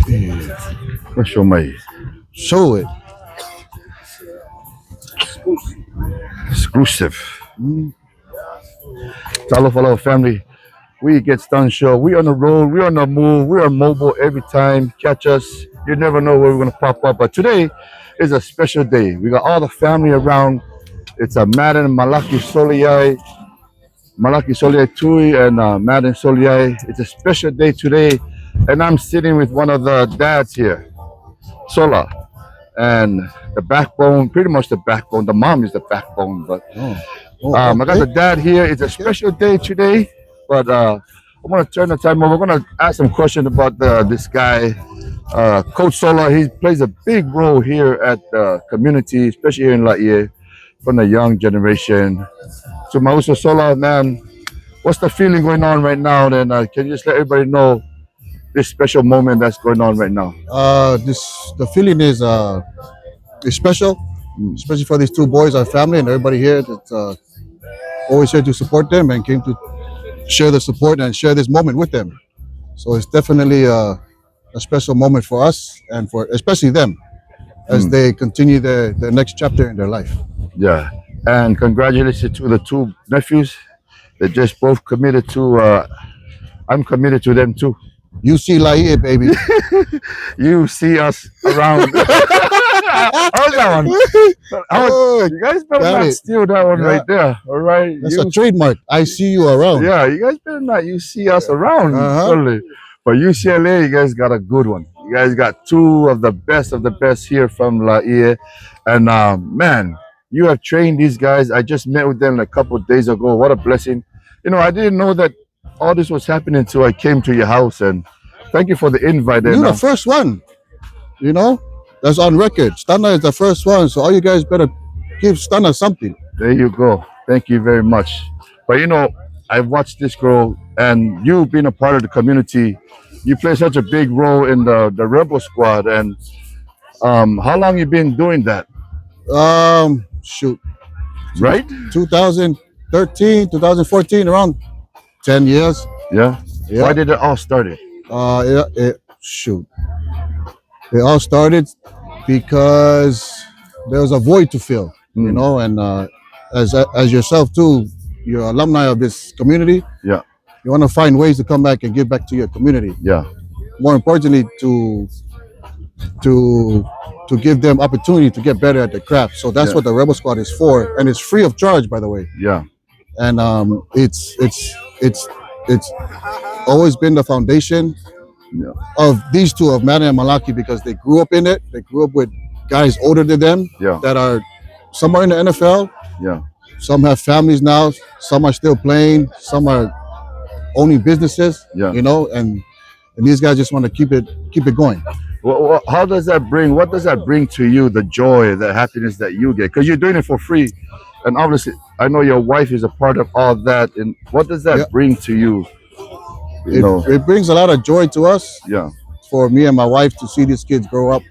Let's show my Show it. exclusive. Hello, fellow family. We get done show. We on the road. We on the move. We are mobile every time. Catch us. You never know where we're gonna pop up. But today is a special day. We got all the family around. It's a Madden Malaki Soliai, Malaki Soliai Tui, and Madden Soliai. It's a special day today, and I'm sitting with one of the dads here, Sola, and the backbone. Pretty much the backbone. The mom is the backbone, but I got the dad here. It's a special day today, but I'm gonna turn the time over. We're gonna ask some questions about this guy, Coach Sola. He plays a big role here at the community, especially here in Laie, from the young generation. So Mauso Sola, man, what's the feeling going on right now? Then can you just let everybody know this special moment that's going on right now? The feeling is special, especially for these two boys, our family, and everybody here that's always here to support them and came to share the support and share this moment with them. So it's definitely a special moment for us and for especially them as they continue their next chapter in their life. Yeah, and congratulations to the two nephews. They just both committed to. I'm committed to them too. You see Laie, baby. You see us around. How's that one? You guys better got not it. steal that one Yeah. right there. All right. That's a trademark. I see you around. Yeah, you guys better not. You see us around. Uh-huh. Totally. But UCLA, you guys got a good one. You guys got two of the best here from Laie. And man, you have trained these guys. I just met with them a couple of days ago. What a blessing. You know, I didn't know that all this was happening until I came to your house. And thank you for the invite. You're And, the first one. You know, that's on record. Stana is the first one, so all you guys better give Stana something. there you go. Thank you very much. But you know, I've watched this grow, and you being a part of the community, you play such a big role in the Rebel Squad. And how long you been doing that? Shoot, Right? 2013, 2014, around 10 years. Yeah. Yeah. Why did it all start it? Shoot. It all started because there was a void to fill, you know, and as yourself too, you're alumni of this community. Yeah. You want to find ways to come back and give back to your community. Yeah. More importantly, to give them opportunity to get better at their craft. So that's what the Rebel Squad is for, and it's free of charge, by the way. Yeah. And it's always been the foundation of these two, of Madden and Malaki, because they grew up in it. They grew up with guys older than them that are some are in the NFL. Yeah. Some have families now. Some are still playing. Some are owning businesses. Yeah. You know, and these guys just want to keep it going. Well, how does that bring? What does that bring to you? The joy, the happiness that you get, because you're doing it for free, and obviously, I know your wife is a part of all that. And what does that bring to you? You know, It brings a lot of joy to us. yeah, For me and my wife to see these kids grow up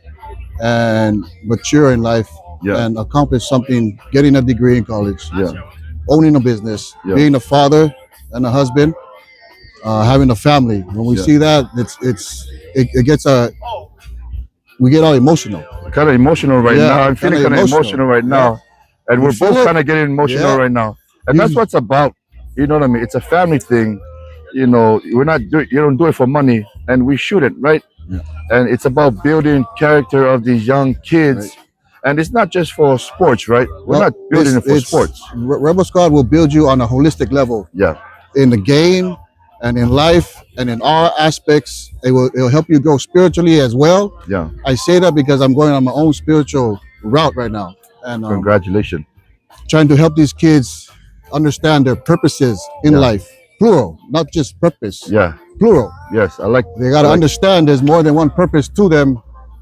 and mature in life and accomplish something, getting a degree in college, yeah, owning a business, being a father and a husband, having a family. When we see that, it gets we get all emotional. kind of emotional right Yeah, now. I'm feeling kinda kind of emotional. emotional right now, and You we're feel both it? kind of getting emotional Yeah. right now. And that's what's about. You know what I mean? It's a family thing. You know, we're not you don't do it for money, and we shouldn't, right? Yeah. And it's about building character of these young kids. And it's not just for sports, right? We're not building it for sports. Rebel Squad will build you on a holistic level Yeah, in the game and in life and in all aspects. It'll help you grow spiritually as well. yeah. I say that because I'm going on my own spiritual route right now, and Congratulations. trying to help these kids understand their purposes in life. Plural, not just purpose. Yeah. Plural. Yes, I like. They got to understand there's more than one purpose to them,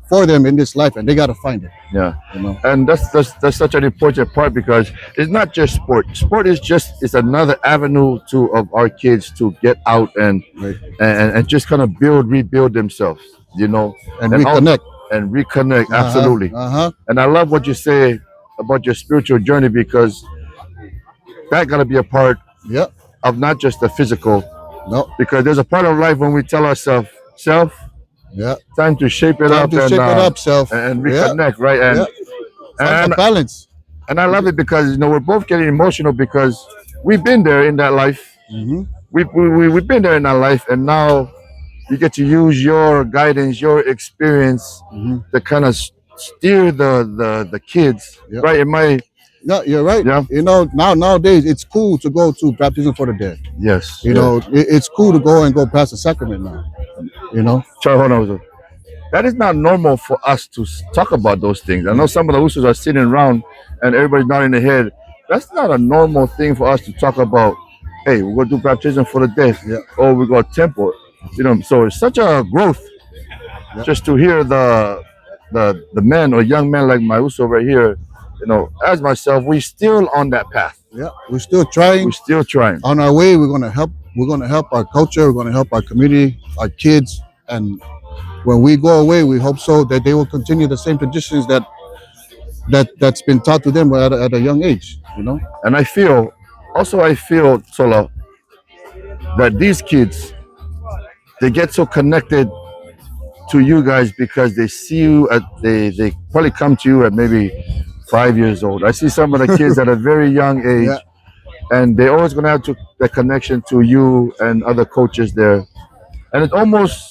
for them in this life, and they got to find it. Yeah, You know. and that's such an important part, because it's not just sport. Sport is it's another avenue of our kids to get out and Right. and just kind of rebuild themselves, you know, And all- reconnect. and reconnect. Absolutely. And I love what you say about your spiritual journey, because that got to be a part Yep. of not just the physical, No. because there's a part of life when we tell ourselves, self, Yeah. Time to shape it Time up to shape it up, self. and Yeah. reconnect, right? Yeah. Find a And balance. and I love it because we're both getting emotional because we've been there in that life. Mm-hmm. We've been there in our life, and now you get to use your guidance, your experience Mm-hmm. to kind of steer the kids, Yeah. right? Am I? No, you're right. Yeah. Nowadays it's cool to go to baptism for the dead. Yes. You Yeah. know, it's cool to go and go past the sacrament now. You know. Hold on. That is not normal for us to talk about those things. I know Yeah. some of the usos are sitting around and everybody's nodding their head. That's not a normal thing for us to talk about. Hey, we're gonna do baptism for the dead, Yeah. or we go temple. So it's such a growth Yeah. just to hear the men or young men like my uso right here. As myself, we still on that path. Yeah. We're still trying. We're still trying. On our way, we're gonna help. We're gonna help our culture. We're gonna help our community, our kids, and when we go away, we hope so that they will continue the same traditions that's been taught to them at a young age. You know. And I feel, Sola, that these kids, they get so connected to you guys because they see you they probably come to you at maybe 5 years old. I see some of the kids at a very young age, Yeah. and they're always gonna have the connection to you and other coaches there, and it's almost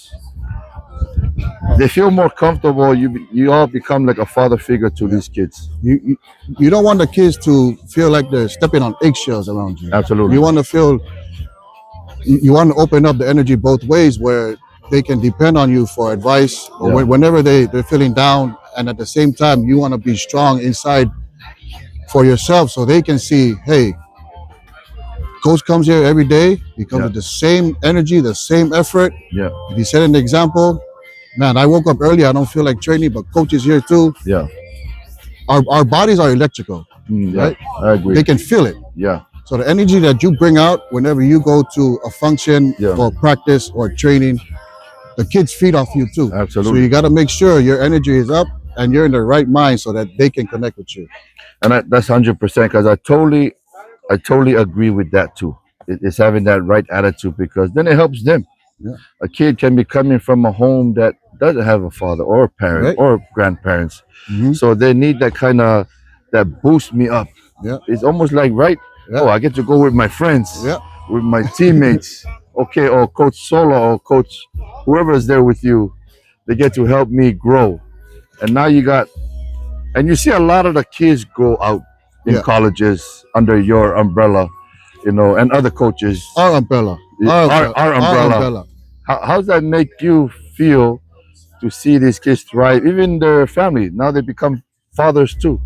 they feel more comfortable. You all become like a father figure to these kids. You you don't want the kids to feel like they're stepping on eggshells around you. Absolutely. You want to feel. You want to open up the energy both ways, where they can depend on you for advice, or Yeah. whenever they're feeling down, and at the same time you want to be strong inside for yourself, so they can see, hey, coach comes here every day. He comes Yeah. with the same energy, the same effort. Yeah, If he set an example, man, I woke up early. I don't feel like training, but coach is here too. yeah, Our bodies are electrical, yeah. right? I agree. They can feel it. Yeah, So the energy that you bring out whenever you go to a function Yeah. or practice or training, the kids feed off you too. Absolutely. So you got to make sure your energy is up and you're in the right mind so that they can connect with you. and that's 100% because I totally agree with that too. It's having that right attitude because then it helps them. Yeah. A kid can be coming from a home that doesn't have a father or a parent Right. or grandparents, Mhm. so they need that kind of that boost me up. Yeah. It's almost like Yeah. oh, I get to go with my friends, Yeah. with my teammates. Okay, or Coach Sola or Coach whoever is there with you, they get to help me grow. And now and you see a lot of the kids go out in Yeah. colleges under your umbrella, and other coaches. Our umbrella. Our umbrella. How does that make you feel to see these kids thrive, even their family? Now they become fathers too.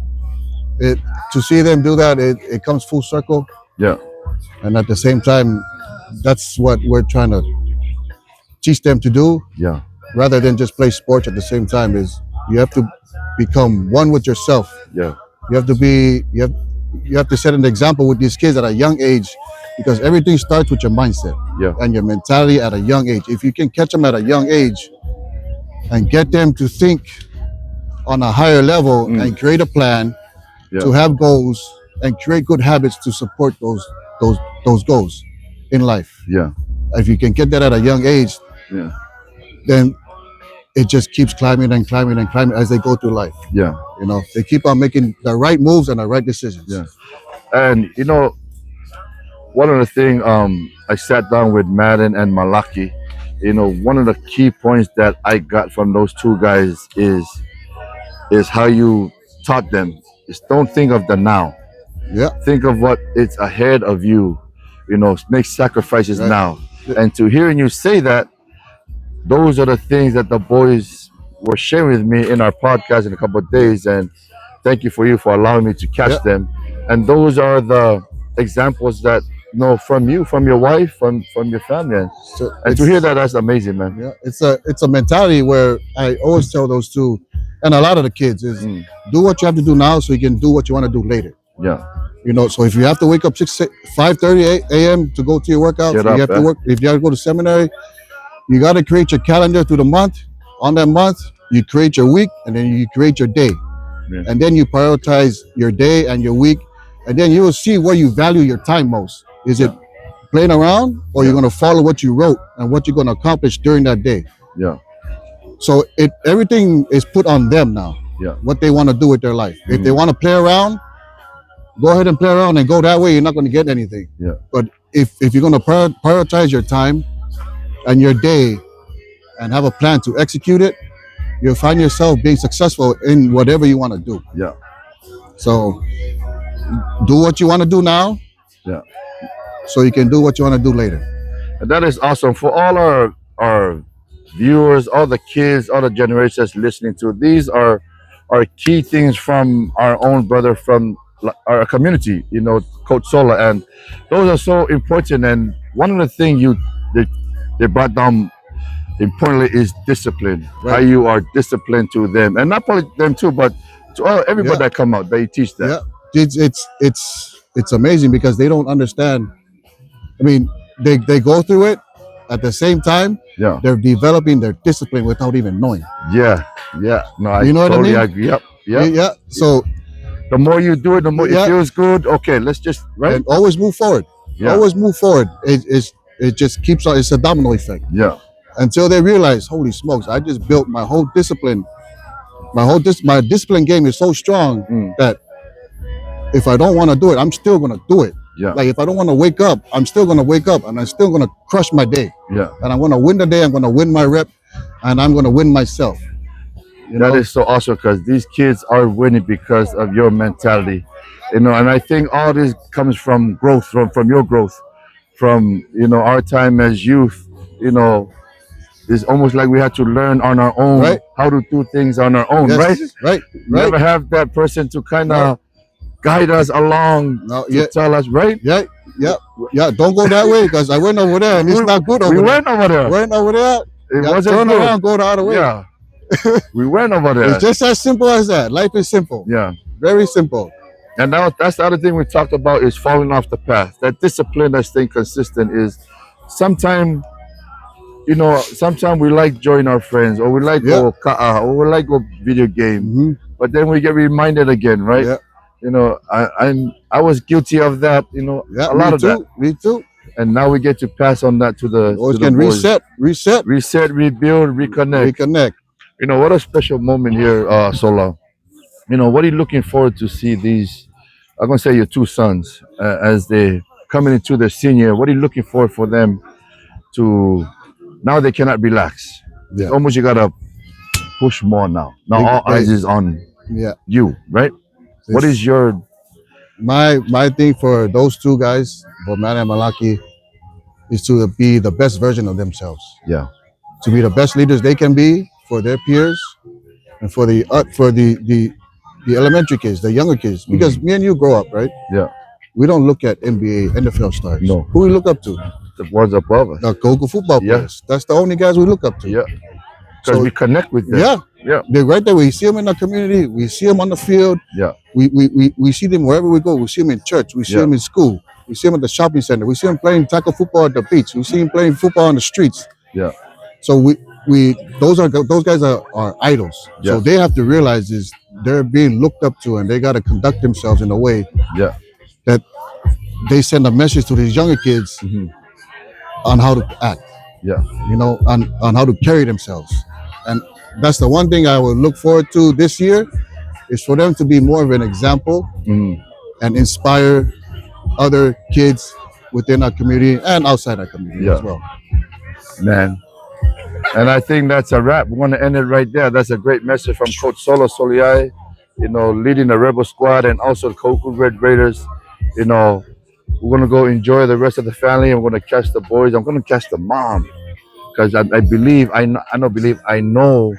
It to see them do that, it comes full circle, Yeah, and at the same time, that's what we're trying to teach them to do, yeah, rather than just play sports at the same time. Is you have to become one with yourself. yeah, You have to be you have to set an example with these kids at a young age, because everything starts with your mindset yeah, and your mentality at a young age. If you can catch them at a young age and get them to think on a higher level and create a plan yeah, to have goals and create good habits to support those goals in life. yeah, If you can get that at a young age, yeah, then it just keeps climbing and climbing and climbing as they go through life. yeah, They keep on making the right moves and the right decisions. yeah. And one of the thing I sat down with Madden and Malaki. One of the key points that I got from those two guys is how you taught them is don't think of the now. Yeah. Think of what is ahead of you. Make sacrifices Right. now. And to hearing you say that, those are the things that the boys were sharing with me in our podcast in a couple of days. And thank you for allowing me to catch Yeah. them. And those are the examples that from you, from your wife, from your family. So And to hear that, that's amazing, man. yeah, it's a mentality where I always tell those two, and a lot of the kids is do what you have to do now so you can do what you want to do later. Yeah, So if you have to wake up 5:30 a.m. to go to your workout, Get you up, have to eh? work. If you have to go to seminary, you got to create your calendar through the month. On that month, you create your week, and then you create your day, Yeah. and then you prioritize your day and your week, and then you will see where you value your time most. Is it playing around, or you're going to follow what you wrote and what you're going to accomplish during that day? yeah, So everything is put on them now. Yeah. What they want to do with their life. If they Mhm. want to play around, go ahead and play around and go that way. You're not going to get anything. Yeah. But if you're going to prioritize your time and your day and have a plan to execute it, you'll find yourself being successful in whatever you want to do. Yeah. So do what you want to do now, Yeah. so you can do what you want to do later. And that is awesome for all our viewers, all the kids, all the generations listening to. These are key things from our own brother from our community. You know, Coach Sola, and those are so important. And one of the things they brought down importantly is discipline. How Right. you are disciplined to them, and not only them too, but to everybody Yeah. that come out. They teach that. Yeah. It's amazing because they don't understand. I mean, they go through it at the same time. Yeah. They're developing their discipline without even knowing. Yeah. Yeah. No, I You know what I totally mean? agree. Yep. Yep. Yeah. So The more you do it, the more Yeah. it feels good. Okay, let's just right. and always move forward. Yeah. Always move forward. It just keeps on. It's a domino effect Yeah. until they realize, holy smokes, I just built my whole discipline. My discipline game is so strong Mm. that if I don't want to do it, I'm still gonna do it. Yeah. Like if I don't want to wake up, I'm still gonna wake up and I'm still gonna crush my day. Yeah. And I'm gonna win the day. I'm gonna win my rep, and I'm gonna win myself. You That know? is so awesome because these kids are winning because of your mentality. You know, and I think all this comes from growth, from your growth, from our time as youth. You know, it's almost like we had to learn on our own Right. how to do things on our own, Yes, right? right, Never right. have that person to kind of guide us along, No, to yeah, tell us, right? yeah. Don't go that way because I went over there and it's not good over We there. went over there. Went over there. It Yeah, wasn't turn good. around, go the other way. Yeah. We went over there. It's just as simple as that. Life is simple. Yeah. Very simple. And that's the other thing we talked about is falling off the path. That discipline, that staying consistent is sometimes, sometimes we like join our friends or we like Yeah. go ka'a or we like go video game. Hmm. But then we get reminded again, right? Yeah. I was guilty of that, Yeah. a lot Me of that. too. Me too. And now we get to pass on that to the Always to the can boys. reset, Rebuild, reconnect. reconnect. What a special moment here, Sola. What are you looking forward to see these? I'm gonna say your two sons as they coming into their senior. What are you looking for them to? Now they cannot relax. It's Yeah. almost you gotta push more now. Now Big all eyes play. is on Yeah. you, right? What It's- is your? my thing for those two guys, Bomana and Malaki, is to be the best version of themselves. Yeah. To be the best leaders they can be for their peers and for the elementary kids, the younger kids. Because me and you grow up, right? Yeah. We don't look at NBA, NFL stars. No. Who we look up to? The ones above us. The local football Yeah. players. That's the only guys we look up to. Yeah. Because So- we connect with them. Yeah. Yeah. They're right there. We see them in the community. We see them on the field. Yeah. We see them wherever we go. We see them in church. We see Yeah. them in school. We see them at the shopping center. We see them playing tackle football at the beach. We see them playing football on the streets. Yeah. So those guys are idols. So Yeah. they have to realize is they're being looked up to, and they got to conduct themselves in a way Yeah. that they send a message to these younger kids Mhm. on how to act. Yeah. On how to carry themselves. And that's the one thing I will look forward to this year is for them to be more of an example Mhm. and inspire other kids within our community and outside our community Yeah. as well. Man. And I think that's a wrap. We're going to end it right there. That's a great message from Coach Sola Soliai, leading the Rebel Squad and also the Koku Red Raiders. We're going to go enjoy the rest of the family. I'm going to catch the boys. I'm going to catch the mom because I know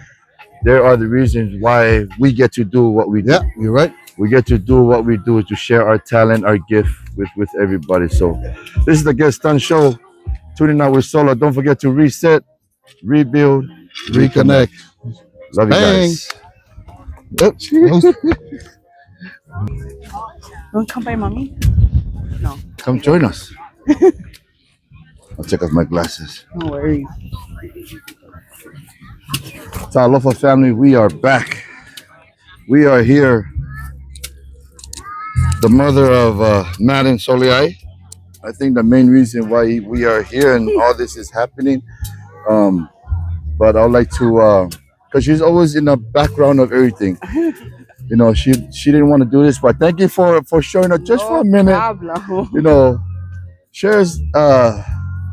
there are the reasons why we get to do what we do. Yeah, you're right. We get to do what we do to share our talent, our gift with everybody. So this is the Get Stunned Show. Tuning out with Sola. Don't forget to reset, rebuild, Reconnect. Love you guys. Yep. Want to come by mommy? Come join us. I'll take off my glasses. No worries. To our Alofa family, we are back. We are here. The mother of Matt and Soliai. I think the main reason why we are here and all this is happening. But I'd like to because she's always in the background of everything. You know, she didn't want to do this, but thank you for showing up just for No a minute. problem. You know, shares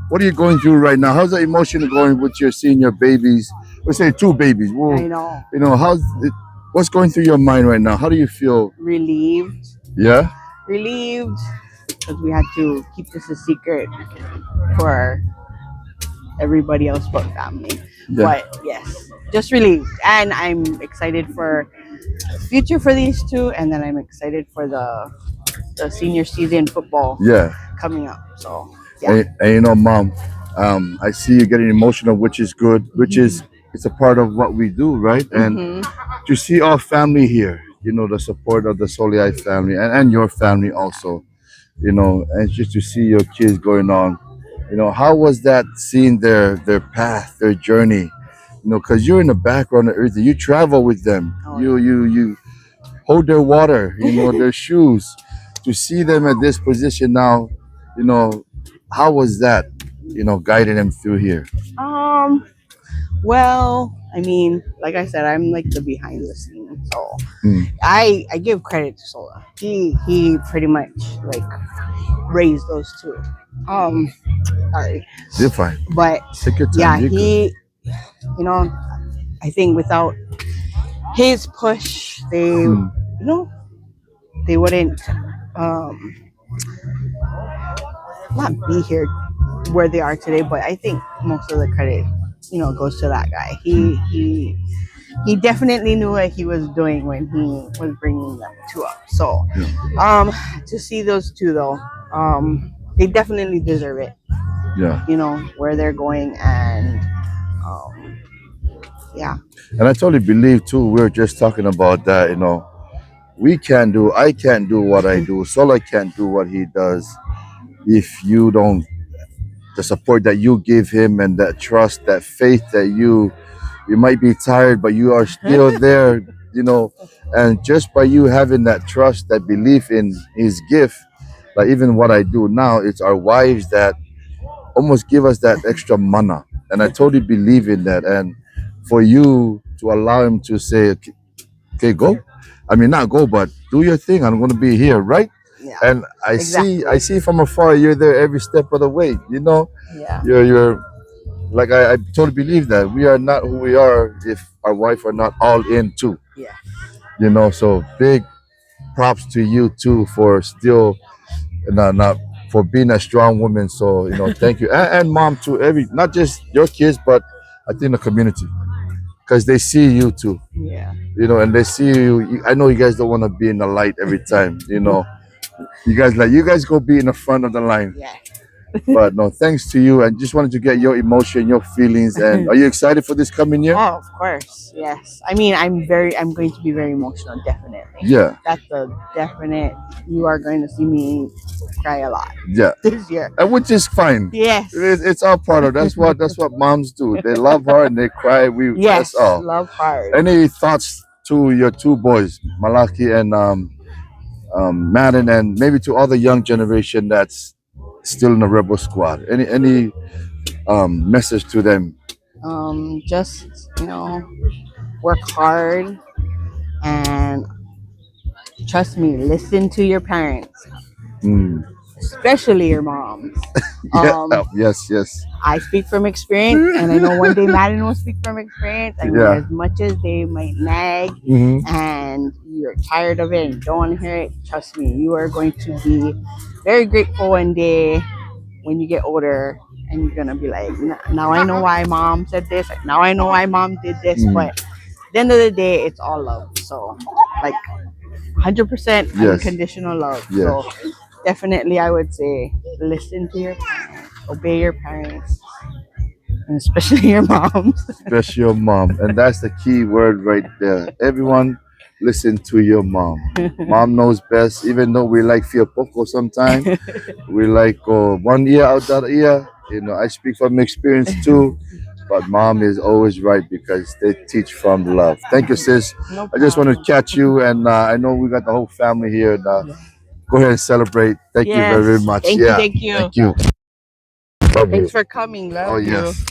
what are you going through right now? How's the emotion going with your seeing your babies? Let's say two babies. Well, I know. you know, what's going through your mind right now? How do you feel? Relieved. Yeah, Relieved because we had to keep this a secret for everybody else but family. yeah, But yes, just relieved. And I'm excited for future for these two, and then I'm excited for the senior season football yeah. coming up. So yeah. And you know, mom, I see you getting emotional, which is good, which is it's a part of what we do, right? And Hmm. to see our family here, you know, the support of the Soliai family and your family also, you know, and just to see your kids going on, you know, how was that seeing their path, their journey, you know, because you're in the background of everything. You travel with them, Oh, you hold their water, you know, their shoes. To see them at this position now, you know, how was that, you know, guiding them through here? um. Well, I mean, like I said, I'm like the behind the scenes, so Mm, I give credit to Sola. He pretty much like raised those two. Um, sorry, you're fine. but Take your time. yeah, You're good. you know, I think without his push, Mm, they wouldn't um not be here where they are today. But I think most of the credit, goes to that guy. mm, He definitely knew what he was doing when he was bringing them two up. So, yeah, um, to see those two though, they definitely deserve it. yeah. Where they're going, and um, yeah. And I totally believe too. We are just talking about that. You know, I can't do what I do. Sola can't do what he does if you don't the support that you give him and that trust, that faith that you might be tired, but you are still there. You know, and just by you having that trust, that belief in his gift, like even what I do now, it's our wives that almost give us that extra mana, and I totally believe in that. And for you to allow him to say, okay, go. I mean, not go, but do your thing. I'm going to be here, right? Yeah, And I exactly. see from afar, you're there every step of the way. You know, Yeah. you're like I totally believe that we are not who we are if our wife are not all in too. Yeah. You know, so big props to you too for still not for being a strong woman. So you know, thank you, and mom too. Not just your kids, but I think the community because they see you too. Yeah. You know, and they see I know you guys don't want to be in the light every time. You know, you guys go be in the front of the line. Yeah. But no, thanks to you, and just wanted to get your emotion, your feelings, and are you excited for this coming year? Oh, of course. Yes. I mean, I'm going to be very emotional, definitely. Yeah, That's a definite. You are going to see me cry a lot yeah, this year. and which is fine. Yes. It's all part of that's what moms do. They love her and they cry. Yes. That's all. Love hard. Any thoughts to your two boys, Malaki and Madden, and maybe to all the young generation that's still in the rebel squad? Any message to them? Just, work hard and trust me, listen to your parents, Mm. especially your moms. Yeah. Um, Yes. Yes. I speak from experience, and I know one day Madden will speak from experience. I mean, Yeah. as much as they might nag Hmm. and you're tired of it and don't want to hear it, trust me, you are going to be very grateful one day when you get older, and you're going to be like, Now I know why mom said this. Now I know why mom did this." Mm. But at the end of the day, it's all love. So, like, 100% Yes. unconditional love. Yes. So, definitely, I would say listen to your parents, obey your parents, and especially your moms. Especially your mom, and that's the key word right there. Everyone, listen to your mom. Mom knows best. Even though we like feel poco sometimes, we like go one ear out the other ear. You know, I speak from experience too. But mom is always right because they teach from love. Thank you, sis. No I just want to problem. catch you, and I know we got the whole family here. And, go ahead and celebrate. Thank you very, very Yes. much. Thank you. Yeah. Thank you. Thank you. Love you. Thanks for coming. Oh Love you. yes.